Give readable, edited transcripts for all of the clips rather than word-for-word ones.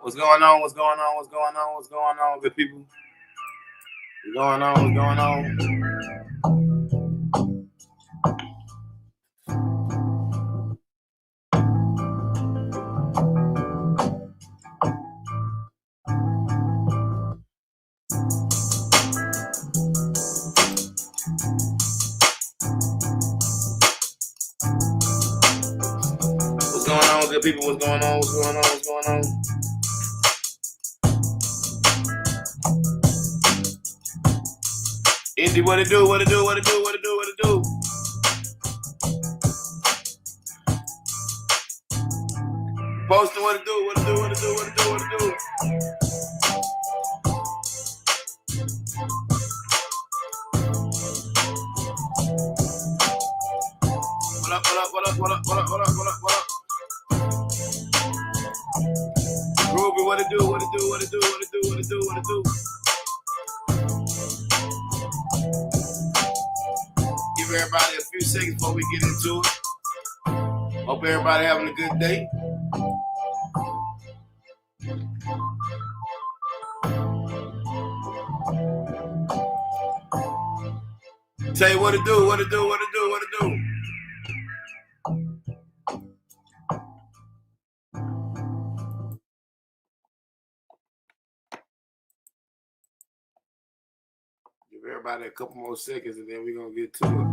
What's going on? What's going on? What's going on? What's going on, good people? What's going on? What's going on, good people? What's going on? What's going on? What's going on? Indy, what it do? What it do? What it do? What it do? What it do? Posting, what it do? What it do? What it do? What it do? What it do? What up? What up? What up? What up? What up? What up? What up? What up? Groovy, what it do? What it do? What it do? What it do? What it do? What it do? Give everybody a few seconds before we get into it. Hope everybody having a good day. Tell you what it do, what it do, what it do, what it do. Give everybody a couple more seconds and then we're going to get to it.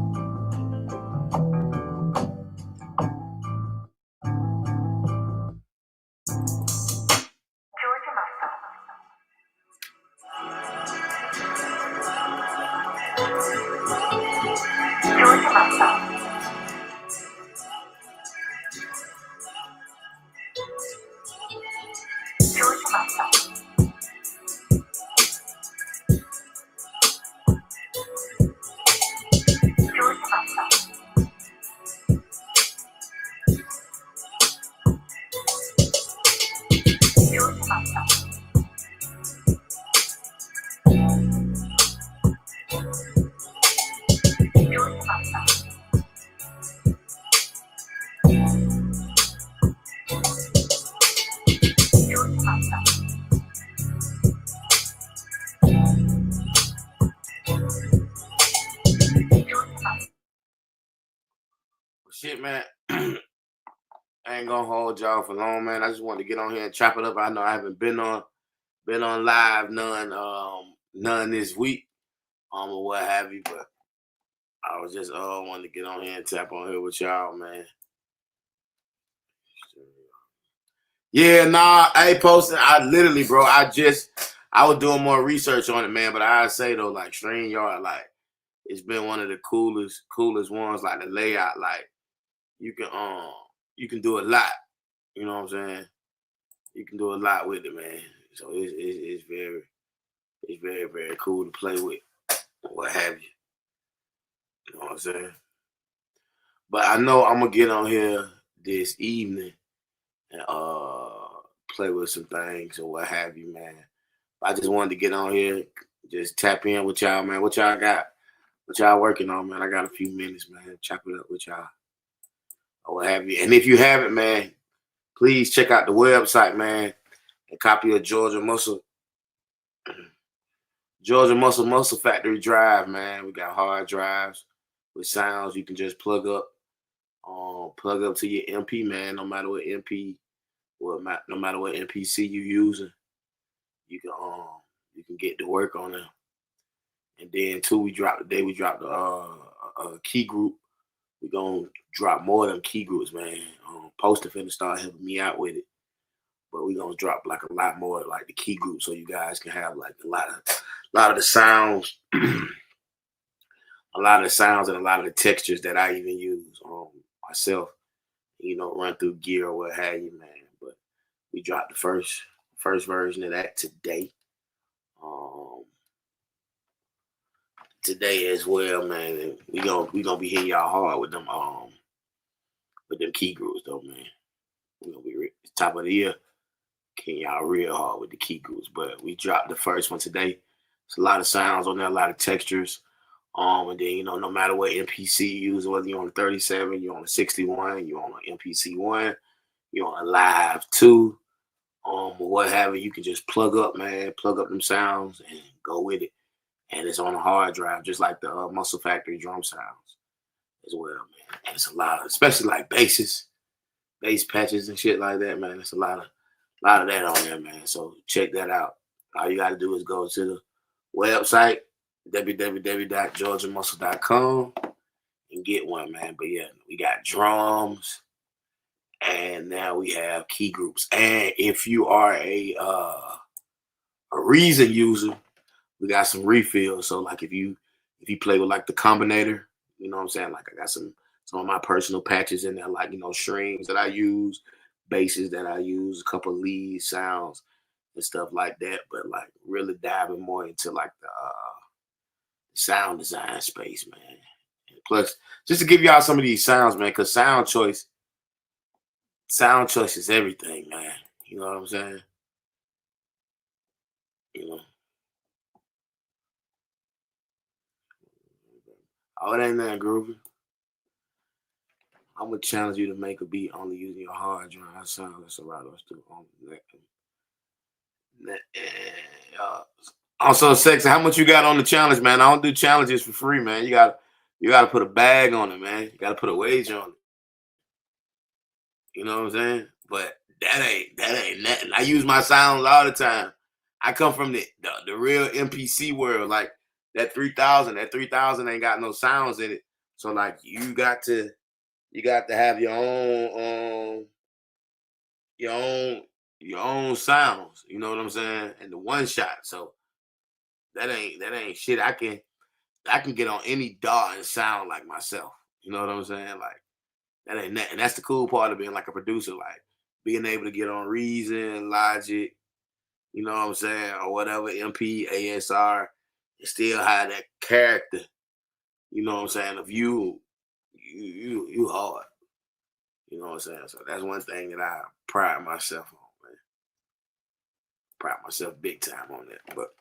Shit, man. I ain't gonna hold y'all for long, man. I just wanted to get on here and chop it up. I know I haven't been on live none this week, or what have you, but I was just wanting to get on here and tap on here with y'all, man. Yeah, nah, I ain't posting. I literally, bro, I was doing more research on it, man. But I say though, like StreamYard, like it's been one of the coolest ones. Like the layout, like you can do a lot. You know what I'm saying? You can do a lot with it, man. So it's very, very cool to play with, what have you. You know what I'm saying? But I know I'm gonna get on here this evening and play with some things or what have you, man. I just wanted to get on here, just tap in with y'all, man. What y'all got? What y'all working on, man? I got a few minutes, man. Chop it up with y'all or what have you. And if you haven't, man, please check out the website, man, and copy of Georgia Muscle Factory Drive, man. We got hard drives with sounds you can just plug up to your MP, man. No matter what MPC you using, you can get to work on them. And then too, we dropped a key group. We're gonna drop more of them key groups, man. Posting finna start helping me out with it. But we're gonna drop like a lot more like the key group so you guys can have like a lot of the sounds, a lot of the sounds and a lot of the textures that I even use myself, run through gear or what have you, man. But we dropped the first version of that today. Today as well, man. And we gonna be hitting y'all hard with them key groups though, man. We're gonna be top of the year, hitting y'all real hard with the key groups. But we dropped the first one today. It's a lot of sounds on there, a lot of textures. And then, no matter what MPC you use, whether you're on a 37, you're on a 61, you're on an MPC 1, you're on a Live 2, or what have you. You can just plug up, man, plug up them sounds and go with it. And it's on a hard drive, just like the Muscle Factory drum sounds as well, man. And it's a lot of, especially like basses, bass patches and shit like that, man. It's a lot of that on there, man. So check that out. All you got to do is go to the website, www.georgiamuscle.com, and get one, man. But yeah, we got drums, and now we have key groups. And if you are a Reason user, we got some refills. So like if you play with like the combinator, you know what I'm saying? Like I got some of my personal patches in there, like, you know, strings that I use, basses that I use, a couple of lead sounds and stuff like that. But like really diving more into like the sound design space, man. And plus, just to give y'all some of these sounds, man, because sound choice is everything, man. You know what I'm saying? You know. Oh, it ain't that groovy. I'm gonna challenge you to make a beat only using your hard drive. That sounds that's a lot of us do on that. Also, sexy. How much you got on the challenge, man? I don't do challenges for free, man. You gotta put a bag on it, man. You gotta put a wage on it. You know what I'm saying? But that ain't nothing. I use my sounds all the time. I come from the real MPC world. Like that 3000 ain't got no sounds in it. So like you got to have your own sounds. You know what I'm saying? And the one shot. So that ain't shit. I can get on any DAW and sound like myself. You know what I'm saying? Like that ain't nothing. That's the cool part of being like a producer, like being able to get on Reason, Logic, you know what I'm saying, or whatever, MP, ASR, and still have that character. You know what I'm saying? Of you hard. You know what I'm saying? So that's one thing that I pride myself on, man. Pride myself big time on that. But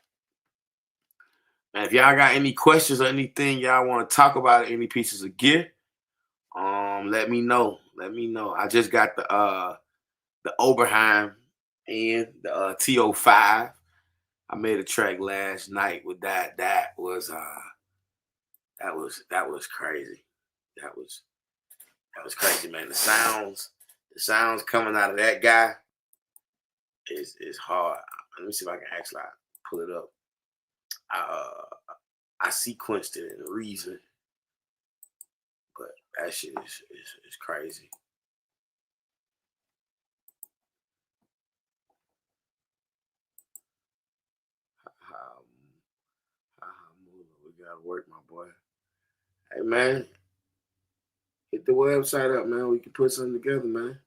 man, if y'all got any questions or anything y'all want to talk about, any pieces of gear, let me know. I just got the Oberheim and the TO5. I made a track last night with that. That was crazy. That was crazy, man. The sounds coming out of that guy is hard. Let me see if I can actually pull it up. I sequenced it in Reason, but that shit is crazy. We gotta work, my boy. Hey man, hit the website up, man. We can put something together, man.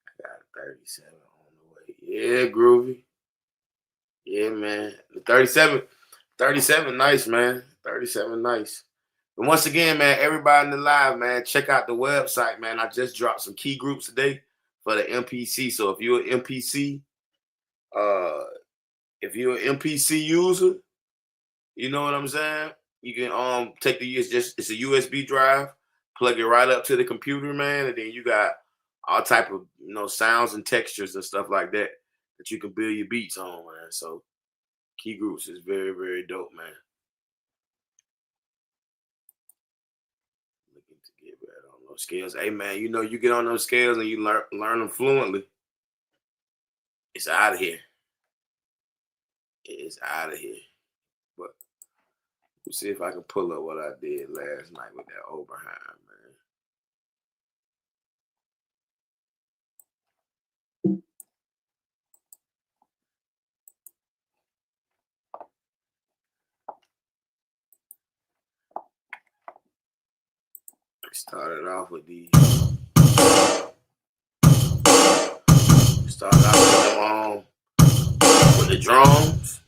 I got 37 on the way. Yeah, groovy. Yeah, man. The 37 nice, man. 37 nice. And once again, man, everybody in the live, man, check out the website, man. I just dropped some key groups today for the MPC. So if you're an MPC, user, you know what I'm saying? You can take it's a USB drive, plug it right up to the computer, man, and then you got all type of sounds and textures and stuff like that you can build your beats on, man. So key groups is very, very dope, man. Looking to get better on those scales. Hey man, you get on those scales and you learn them fluently. It's out of here. It's out of here. But let's see if I can pull up what I did last night with that Oberheim, man. Started off with the drums,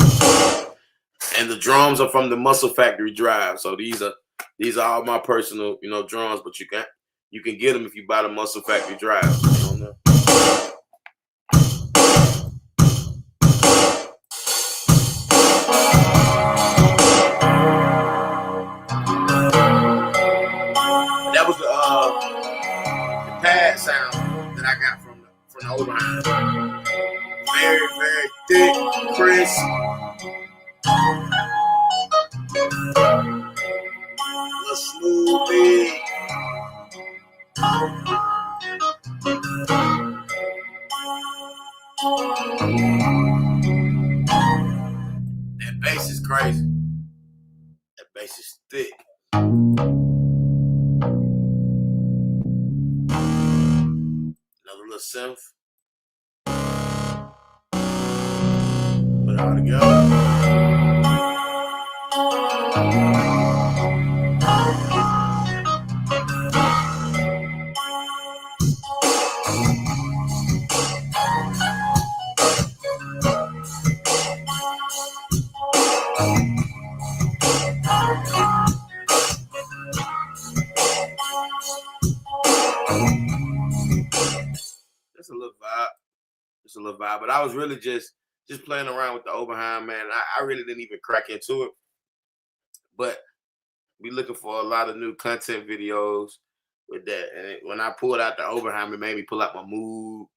and the drums are from the Muscle Factory drive. So these are all my personal drums, but you can get them if you buy the Muscle Factory drive. That was the pad sound that I got from Overhand. Very, very thick, crisp. A smooth beat. That bass is crazy. That bass is thick. Another little synth. Put it all together. That's a little vibe. It's a little vibe. But I was really just playing around with the Oberheim, man. I really didn't even crack into it. But we looking for a lot of new content videos with that. And when I pulled out the Oberheim, it made me pull out my Mood.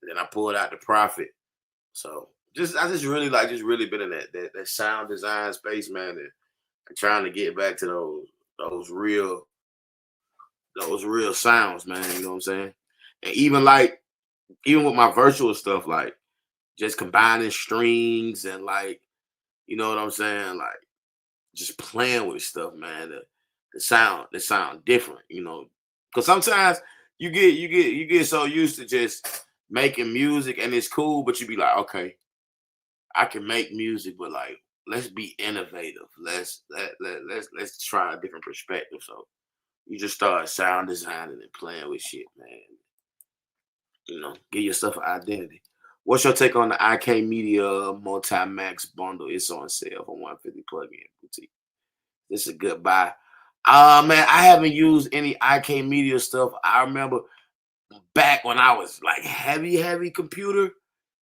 And then I pulled out the Prophet. So I just really been in that sound design space, man, and trying to get back to those real sounds, man. You know what I'm saying? And even with my virtual stuff, like just combining strings and like, you know what I'm saying? Like just playing with stuff, man. The sound different, you know. Because sometimes you get so used to just making music and it's cool, but you be like, okay, I can make music, but like let's be innovative. Let's try a different perspective. So you just start sound designing and playing with shit, man. You know, give yourself an identity. What's your take on the IK Media Multi-Max bundle? It's on sale for 150 plug-in boutique. This is a good buy. Man, I haven't used any IK Media stuff. I remember back when I was like heavy computer,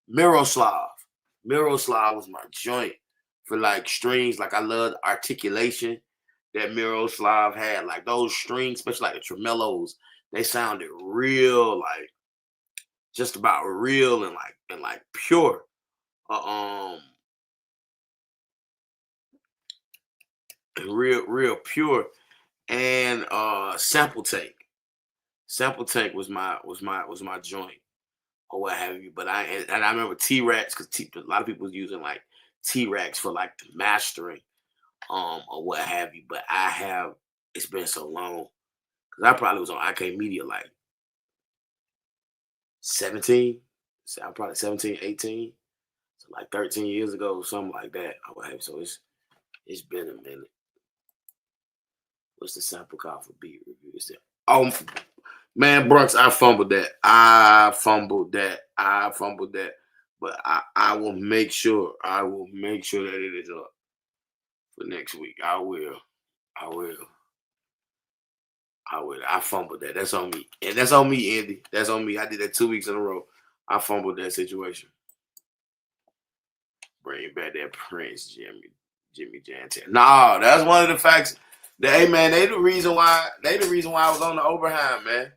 Miroslav. Miroslav was my joint for like strings. Like I loved articulation that Miroslav had. Like those strings, especially like the tremolos, they sounded real, like just about real and like pure. Real pure. And Sample Tank. Sample Tank was my joint or what have you. But I remember T-Rex because a lot of people was using like T-Rex for like the mastering or what have you. But it's been so long because I probably was on IK Media like 17. So I'm probably 17, 18. So like 13 years ago, something like that. Or what have you. So it's been a minute. What's the sample call for beat review? Is there? Oh man, Brunks, I fumbled that. But I will make sure. I will make sure that it is up for next week. I will. I fumbled that. That's on me. And that's on me, Andy. That's on me. I did that 2 weeks in a row. I fumbled that situation. Bring back that Prince, Jimmy Jantan. Nah, that's one of the facts. Hey man, they the reason why I was on the Oberheim, man.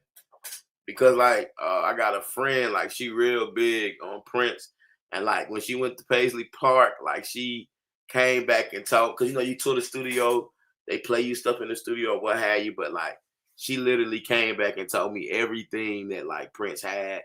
Because like I got a friend, like she real big on Prince. And like when she went to Paisley Park, like she came back and talked, because you know you tour the studio, they play you stuff in the studio or what have you, but like she literally came back and told me everything that like Prince had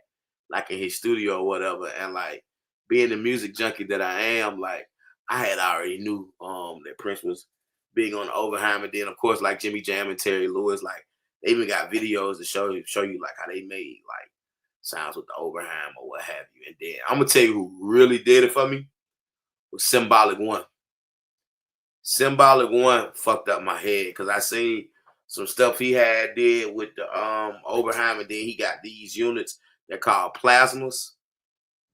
like in his studio or whatever. And like being the music junkie that I am, like I had already knew that Prince was big on the Oberheim. And then of course like Jimmy Jam and Terry Lewis, like they even got videos to show you like how they made like sounds with the Oberheim or what have you. And then I'm gonna tell you who really did it for me was Symbolic One. Symbolic One fucked up my head because I seen some stuff he did with the Oberheim, and then he got these units that called plasmas,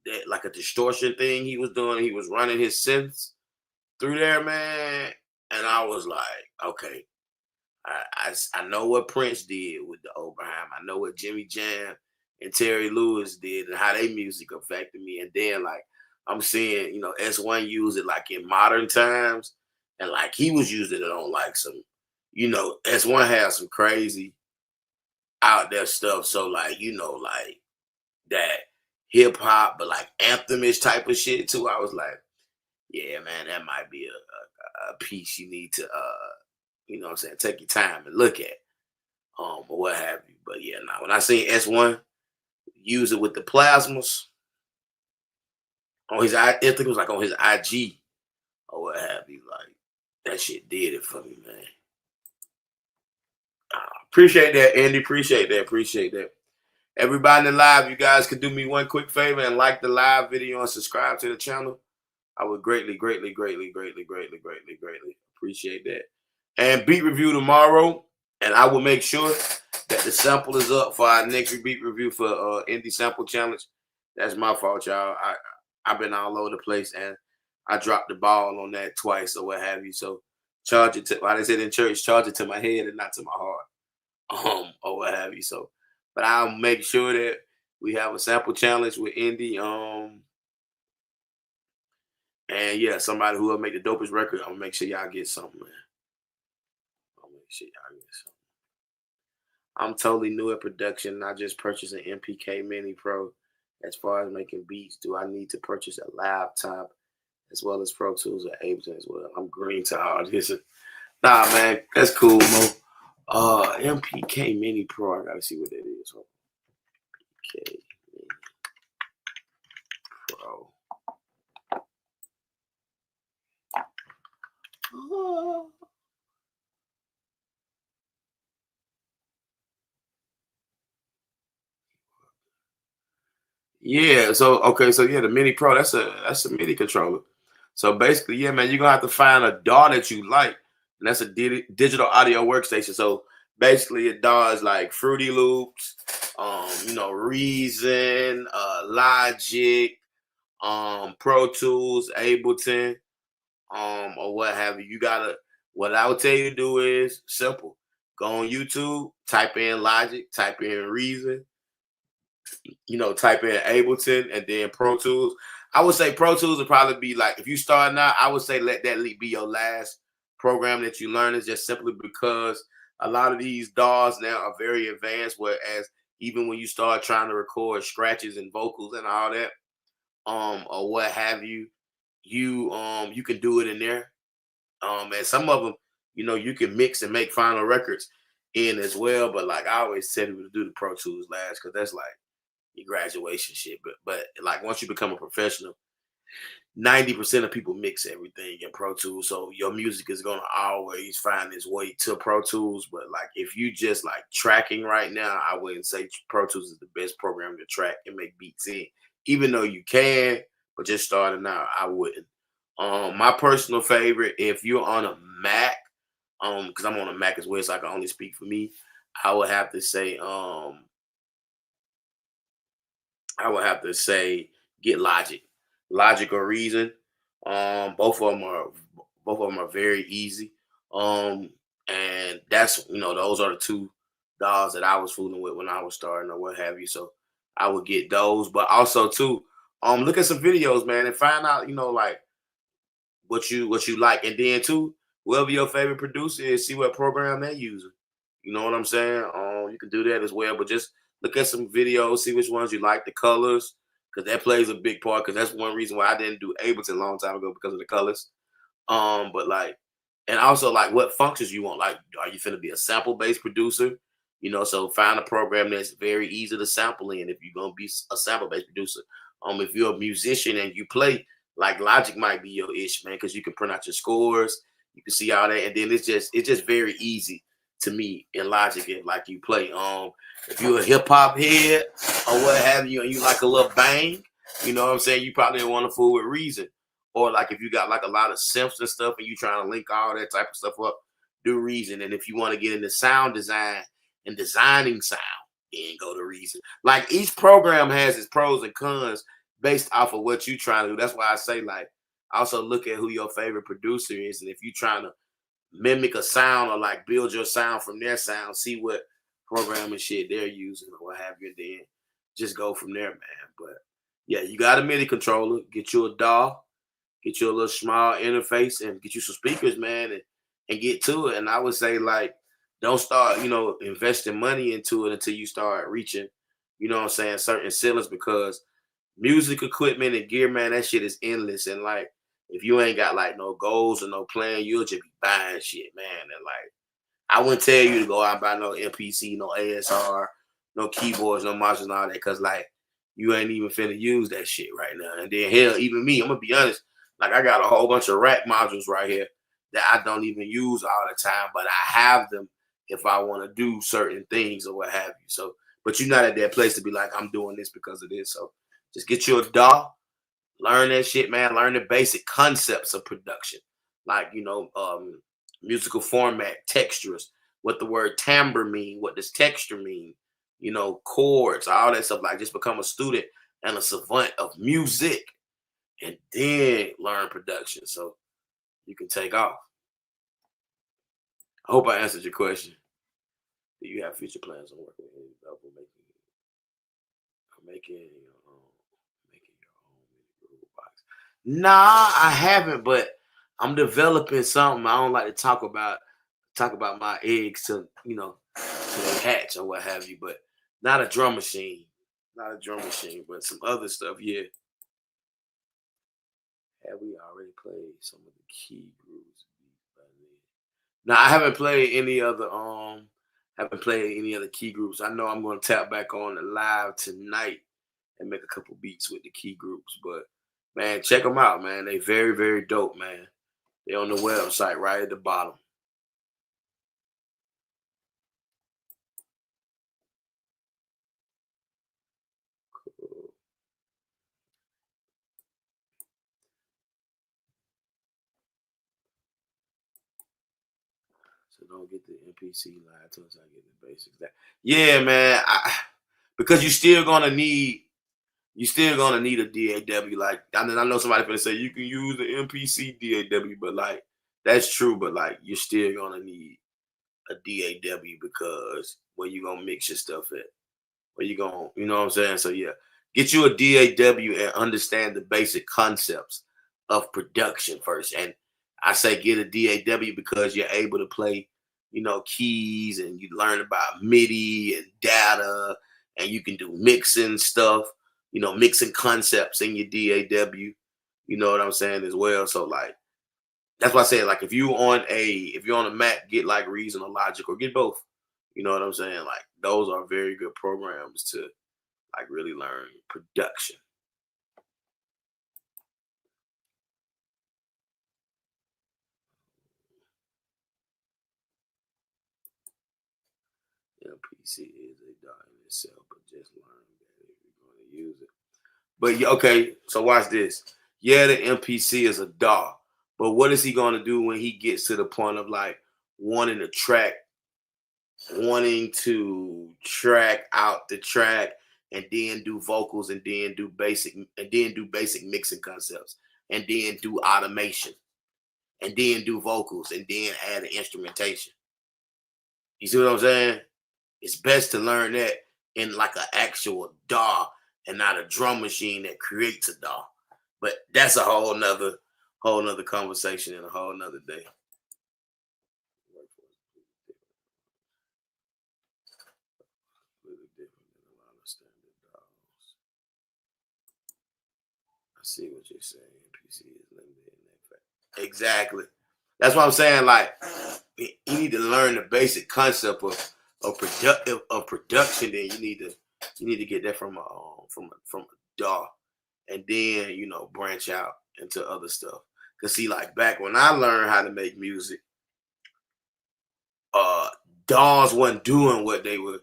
that like a distortion thing he was doing. He was running his synths through there, man, and I was like, okay, I know what Prince did with the Oberheim. I know what Jimmy Jam and Terry Lewis did and how their music affected me. And then like I'm seeing, you know, S1 use it like in modern times. And like he was using it on like some, you know, S1 has some crazy out there stuff. So like, you know, like that hip hop, but like anthemish type of shit too. I was like, yeah, man, that might be a piece you need to you know what I'm saying, take your time and look at, or what have you. But yeah, now when I seen S1 use it with the plasmas on his I think it was like on his IG or what have you, like that shit did it for me, man. Appreciate that, Andy. Appreciate that. Appreciate that. Everybody in the live, you guys could do me one quick favor and like the live video and subscribe to the channel. I would greatly appreciate that. And beat review tomorrow, and I will make sure that the sample is up for our next beat review for Indie Sample Challenge. That's my fault, y'all. I've been all over the place, and I dropped the ball on that twice or what have you. So charge it to, like they said in church, charge it to my head and not to my heart, or what have you. So, but I'll make sure that we have a sample challenge with Indie, and yeah, somebody who will make the dopest record. I'm gonna make sure y'all get something, man. I'll make sure y'all get something. I'm totally new at production. I just purchased an MPK Mini Pro. As far as making beats, do I need to purchase a laptop as well as Pro Tools or Ableton as well? I'm green to all this. Nah, man, that's cool, Mo. MPK Mini Pro. I gotta see what that is. MPK Mini Pro. Yeah, so okay, so yeah, the Mini Pro, that's a MIDI controller. So basically, yeah, man, you're gonna have to find a DAW that you like, and that's a digital audio workstation. So basically, a DAW is like Fruity Loops, Reason, Logic, Pro Tools, Ableton, or what have you. You gotta. What I would tell you to do is simple. Go on YouTube, type in Logic, type in Reason, type in Ableton and then Pro Tools. I would say Pro Tools would probably be like, if you start now, I would say let that be your last program that you learn, is just simply because a lot of these DAWs now are very advanced, whereas even when you start trying to record scratches and vocals and all that, or what have you, you can do it in there. And some of them, you can mix and make final records in as well. But like I always tell people to do the Pro Tools last, because that's like your graduation shit. But like once you become a professional, 90% of people mix everything in Pro Tools. So your music is gonna always find its way to Pro Tools. But like if you just like tracking right now, I wouldn't say Pro Tools is the best program to track and make beats in. Even though you can, but just starting out, I wouldn't. My personal favorite, if you're on a Mac, because I'm on a Mac as well, so I can only speak for me, I would have to say, get Logic, Logic or Reason. Both of them are very easy. And that's those are the two dolls that I was fooling with when I was starting or what have you. So I would get those, but also too, look at some videos, man, and find out like what you like, and then too, whoever your favorite producer is, see what program they're using. You know what I'm saying? You can do that as well, but just look at some videos, see which ones you like, the colors, because that plays a big part. Because that's one reason why I didn't do Ableton a long time ago, because of the colors. But like, and also like what functions you want. Like, are you finna be a sample based producer? So find a program that's very easy to sample in if you're gonna be a sample based producer. If you're a musician and you play, like Logic might be your ish, man, because you can print out your scores, you can see all that, and then it's just very easy to me in Logic if like you play. If you're a hip hop head or what have you, and you like a little bang, you know what I'm saying, you probably want to fool with Reason. Or like if you got like a lot of synths and stuff and you trying to link all that type of stuff up, do Reason. And if you want to get into sound design and designing sound, then go to Reason. Like each program has its pros and cons based off of what you trying to do. That's why I say like also look at who your favorite producer is, and if you trying to mimic a sound or like build your sound from their sound, see what program and shit they're using or what have you, and then just go from there, man. But yeah, you got a MIDI controller, get you a DAW, get you a little small interface, and get you some speakers, man, and get to it. And I would say like don't start, investing money into it until you start reaching, what I'm saying, certain ceilings, because music equipment and gear, man, that shit is endless. And like, if you ain't got like no goals or no plan, you'll just be buying shit, man. And like, I wouldn't tell you to go out and buy no MPC, no ASR, no keyboards, no monitors, and all that, cause like you ain't even finna use that shit right now. And then hell, even me, I'm gonna be honest, like I got a whole bunch of rack modules right here that I don't even use all the time, but I have them if I want to do certain things or what have you. So, but you're not at that place to be like, I'm doing this because of this. So just get you a DAW, learn that shit, man. Learn the basic concepts of production, like musical format, textures, what the word timbre mean, what does texture mean, chords, all that stuff. Like, just become a student and a savant of music, and then learn production so you can take off. I hope I answered your question. Do you have future plans on working with any developer making your own box? Nah, I haven't, but I'm developing something. I don't like to talk about my eggs to they hatch or what have you, but not a drum machine. Not a drum machine, but some other stuff, yeah. Have we already played some of the key grooves? Now I haven't played any other key groups. I know I'm gonna tap back on the live tonight and make a couple beats with the key groups. But man, check them out, man. They very, very dope, man. They're on the website right at the bottom. Cool. So don't get the MPC live until I get the basics. Yeah, man. Because you still gonna need a DAW. Like, I know somebody gonna say you can use the MPC DAW, but like that's true. But like you're still gonna need a DAW because where you gonna mix your stuff at? Where you gonna, you know what I'm saying? So yeah, get you a DAW and understand the basic concepts of production first. And I say get a DAW because you're able to play, keys, and you learn about MIDI and data, and you can do mixing stuff, mixing concepts in your DAW. You know what I'm saying as well. So like that's why I say, like, if you're on a Mac, get like Reason or Logic, or get both. You know what I'm saying? Like, those are very good programs to like really learn production. MPC is a dot in itself, but just learn that if you're going to use it. But yeah, okay, so watch this. Yeah, the MPC is a DAW, but what is he going to do when he gets to the point of like wanting to track, wanting to track out the track, and then do vocals, and then do basic mixing concepts, and then do automation, and then do vocals, and then add the instrumentation. You see what I'm saying? It's best to learn that in like an actual DAW and not a drum machine that creates a DAW. But that's a whole nother conversation and a whole nother day. Really different than a lot of standard DAWs. I see what you're saying. PC is limited in that fact. Exactly. That's what I'm saying. Like, you need to learn the basic concept of production. Then you need to get that from a DAW, and then branch out into other stuff. Cause see, like back when I learned how to make music, uh, DAWs wasn't doing what they were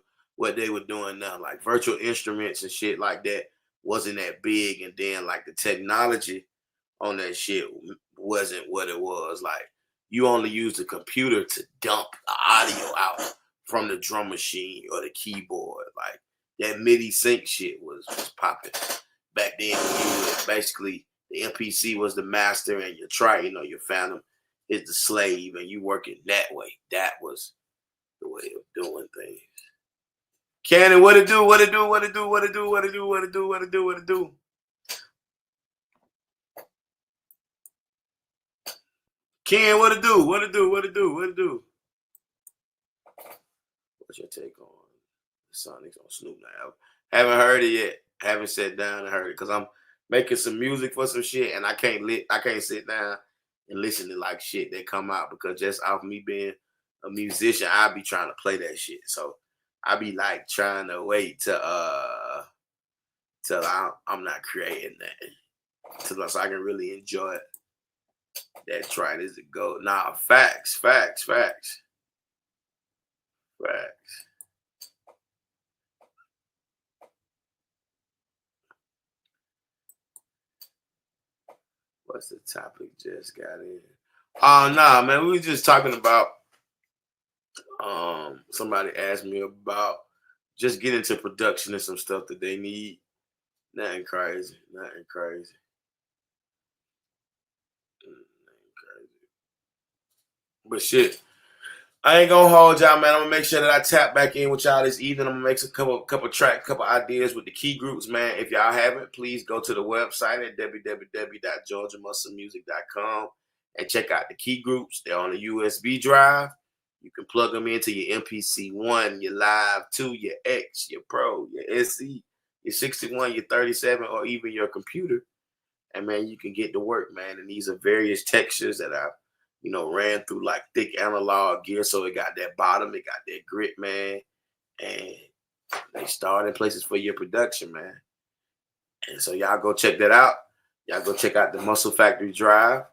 doing now. Like virtual instruments and shit like that wasn't that big, and then like the technology on that shit wasn't what it was. Like, you only use the computer to dump the audio out from the drum machine or the keyboard. Like, that MIDI sync shit was popping back then. When you would basically, the MPC was the master, and your Phantom is the slave, and you work it that way. That was the way of doing things. Cannon, what it do? What it do? What it do? What it do? What it do? What it do? What it do? What it do? Ken, what it do? What it do? What it do? What it do? What's your take on the Sonics on Snoop now? Haven't heard it yet. Haven't sat down and heard it because I'm making some music for some shit, and I can't sit down and listen to like shit that come out because just off me being a musician, I be trying to play that shit. So I be like trying to wait till I'm not creating that, so I can really enjoy it. That's right, is it go? Nah, facts. What's the topic just got in? Oh nah, man, we were just talking about somebody asked me about just getting to production and some stuff that they need. Nothing crazy. Nothing crazy. Nothing crazy. But shit. I ain't gonna hold y'all, man. I'm gonna make sure that I tap back in with y'all this evening. I'm gonna make a couple ideas with the key groups, man. If y'all haven't, please go to the website at www.georgiamusclemusic.com and check out the key groups. They're on a USB drive. You can plug them into your MPC 1, your Live 2, your X, your Pro, your SE, your 61, your 37, or even your computer. And man, you can get to work, man. And these are various textures that I, ran through like thick analog gear. So it got that bottom, it got that grit, man. And they start in places for your production, man. And so y'all go check that out. Y'all go check out the Muscle Factory Drive,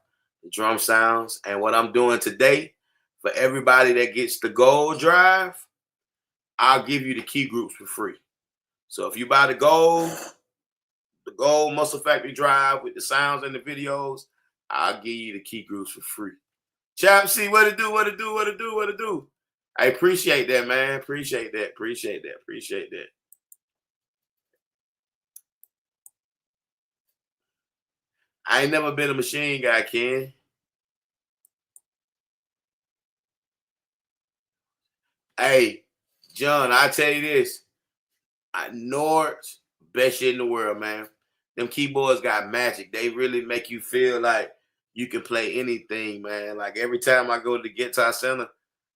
the drum sounds. And what I'm doing today, for everybody that gets the gold drive, I'll give you the key groups for free. So if you buy the gold Muscle Factory Drive with the sounds and the videos, I'll give you the key groups for free. Chap C, what it do? I appreciate that, man. Appreciate that. I ain't never been a machine guy, Ken. Hey, John, I tell you this. Nord's best shit in the world, man. Them keyboards got magic. They really make you feel like you can play anything, man. Like every time I go to the Guitar Center,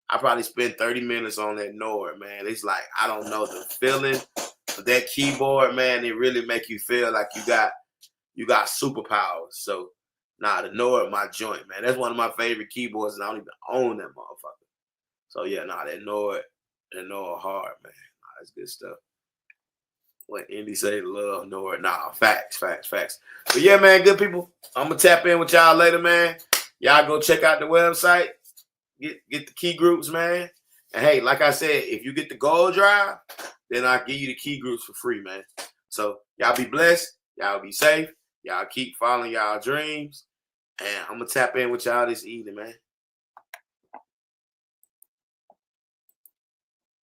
I probably spend 30 minutes on that Nord, man. It's like, I don't know, the feeling of that keyboard, man, it really make you feel like you got superpowers. So, the Nord, my joint, man. That's one of my favorite keyboards, and I don't even own that motherfucker. So yeah, that Nord hard, man. That's good stuff. What Indy say, love Nord. Facts. But yeah, man, good people. I'm gonna tap in with y'all later, man. Y'all go check out the website. Get the key groups, man. And hey, like I said, if you get the gold drive, then I'll give you the key groups for free, man. So y'all be blessed. Y'all be safe. Y'all keep following y'all dreams. And I'm gonna tap in with y'all this evening, man.